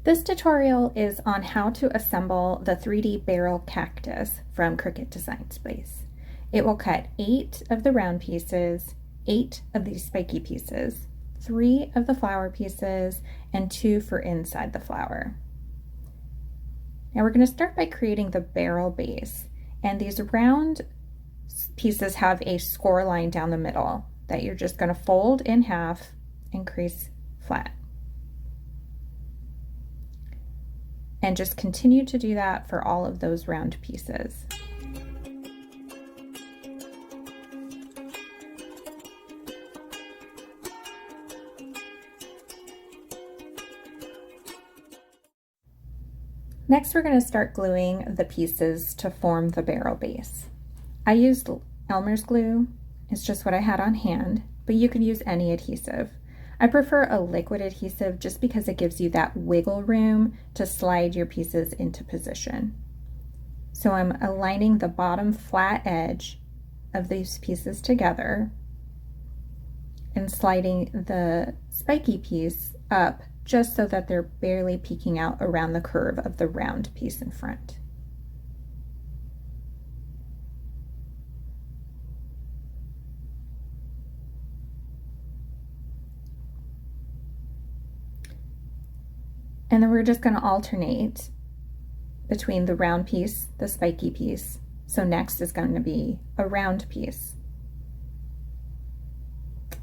This tutorial is on how to assemble the 3D barrel cactus from Cricut Design Space. It will cut 8 of the round pieces, 8 of these spiky pieces, 3 of the flower pieces, and 2 for inside the flower. Now we're going to start by creating the barrel base, and these round pieces have a score line down the middle that you're just going to fold in half and crease flat. And just continue to do that for all of those round pieces. Next, we're going to start gluing the pieces to form the barrel base. I used Elmer's glue. It's just what I had on hand, but you can use any adhesive. I prefer a liquid adhesive just because it gives you that wiggle room to slide your pieces into position. So I'm aligning the bottom flat edge of these pieces together and sliding the spiky piece up just so that they're barely peeking out around the curve of the round piece in front. And then we're just going to alternate between the round piece, the spiky piece. So next is going to be a round piece.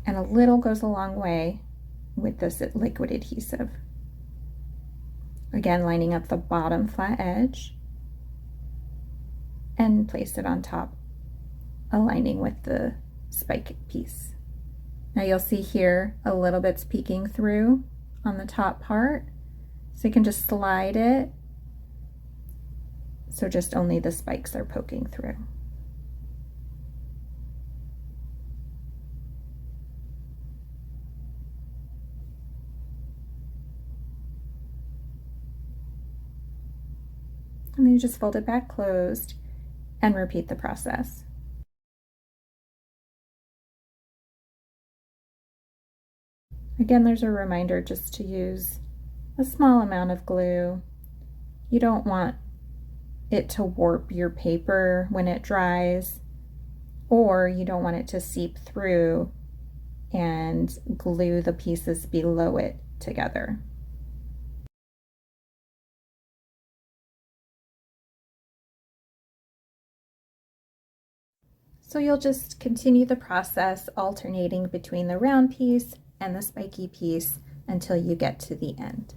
And a little goes a long way with this liquid adhesive. Again, lining up the bottom flat edge and place it on top, aligning with the spike piece. Now you'll see here a little bit's peeking through on the top part. So you can just slide it so just only the spikes are poking through. And then you just fold it back closed and repeat the process. Again, there's a reminder just to use a small amount of glue. You don't want it to warp your paper when it dries, or you don't want it to seep through and glue the pieces below it together. So you'll just continue the process, alternating between the round piece and the spiky piece until you get to the end.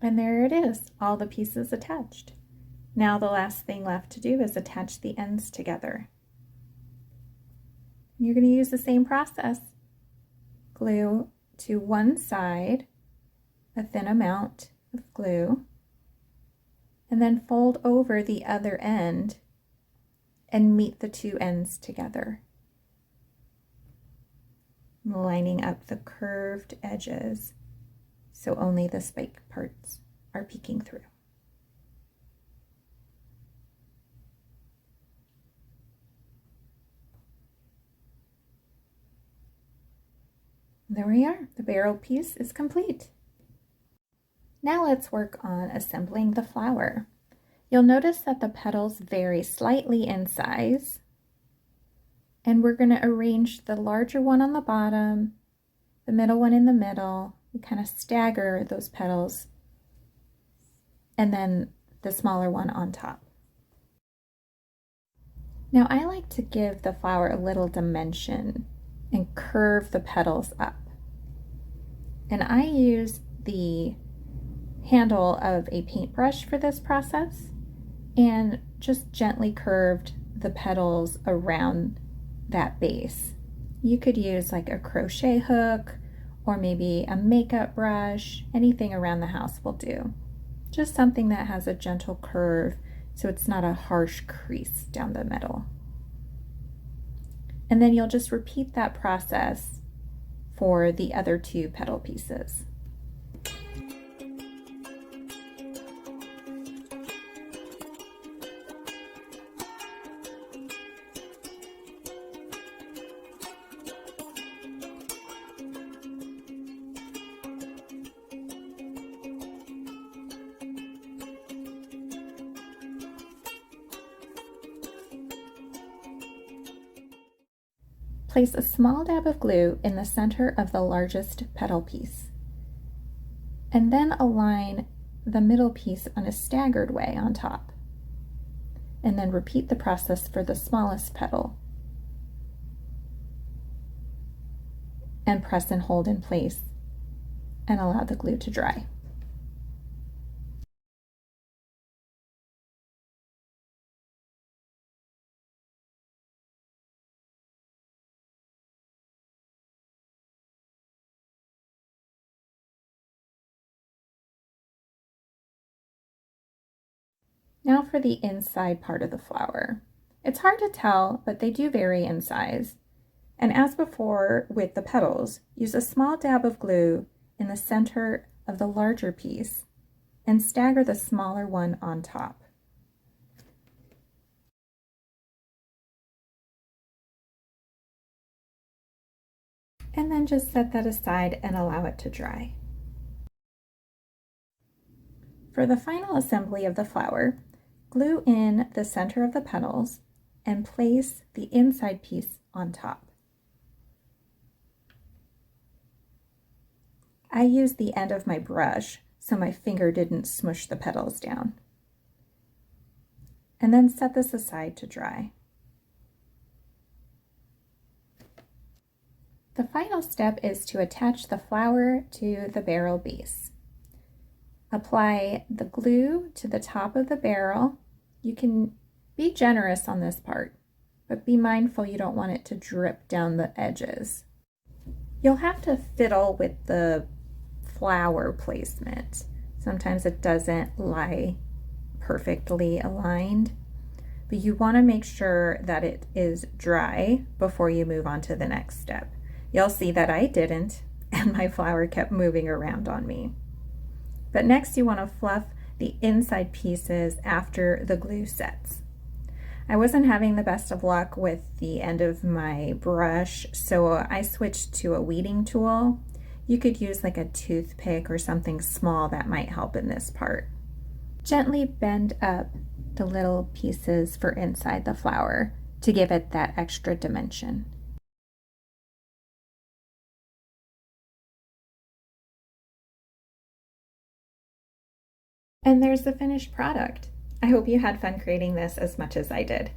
And there it is, all the pieces attached. Now the last thing left to do is attach the ends together. You're going to use the same process. Glue to one side a thin amount of glue, and then fold over the other end and meet the two ends together, lining up the curved edges so only the spike parts are peeking through. There we are, the barrel piece is complete. Now let's work on assembling the flower. You'll notice that the petals vary slightly in size, and we're going to arrange the larger one on the bottom, the middle one in the middle. We kind of stagger those petals, and then the smaller one on top. Now I like to give the flower a little dimension and curve the petals up. And I use the handle of a paintbrush for this process and just gently curved the petals around that base. You could use like a crochet hook or maybe a makeup brush. Anything around the house will do. Just something that has a gentle curve so it's not a harsh crease down the middle. And then you'll just repeat that process for the other two petal pieces. Place a small dab of glue in the center of the largest petal piece, and then align the middle piece on a staggered way on top, and then repeat the process for the smallest petal, and press and hold in place and allow the glue to dry. Now for the inside part of the flower. It's hard to tell, but they do vary in size. And as before with the petals, use a small dab of glue in the center of the larger piece and stagger the smaller one on top. And then just set that aside and allow it to dry. For the final assembly of the flower, glue in the center of the petals and place the inside piece on top. I used the end of my brush so my finger didn't smush the petals down. And then set this aside to dry. The final step is to attach the flower to the barrel base. Apply the glue to the top of the barrel. You can be generous on this part, but be mindful you don't want it to drip down the edges. You'll have to fiddle with the flower placement. Sometimes it doesn't lie perfectly aligned, but you want to make sure that it is dry before you move on to the next step. You'll see that I didn't, and my flower kept moving around on me. But next you want to fluff the inside pieces after the glue sets. I wasn't having the best of luck with the end of my brush, so I switched to a weeding tool. You could use like a toothpick or something small that might help in this part. Gently bend up the little pieces for inside the flower to give it that extra dimension. And there's the finished product. I hope you had fun creating this as much as I did.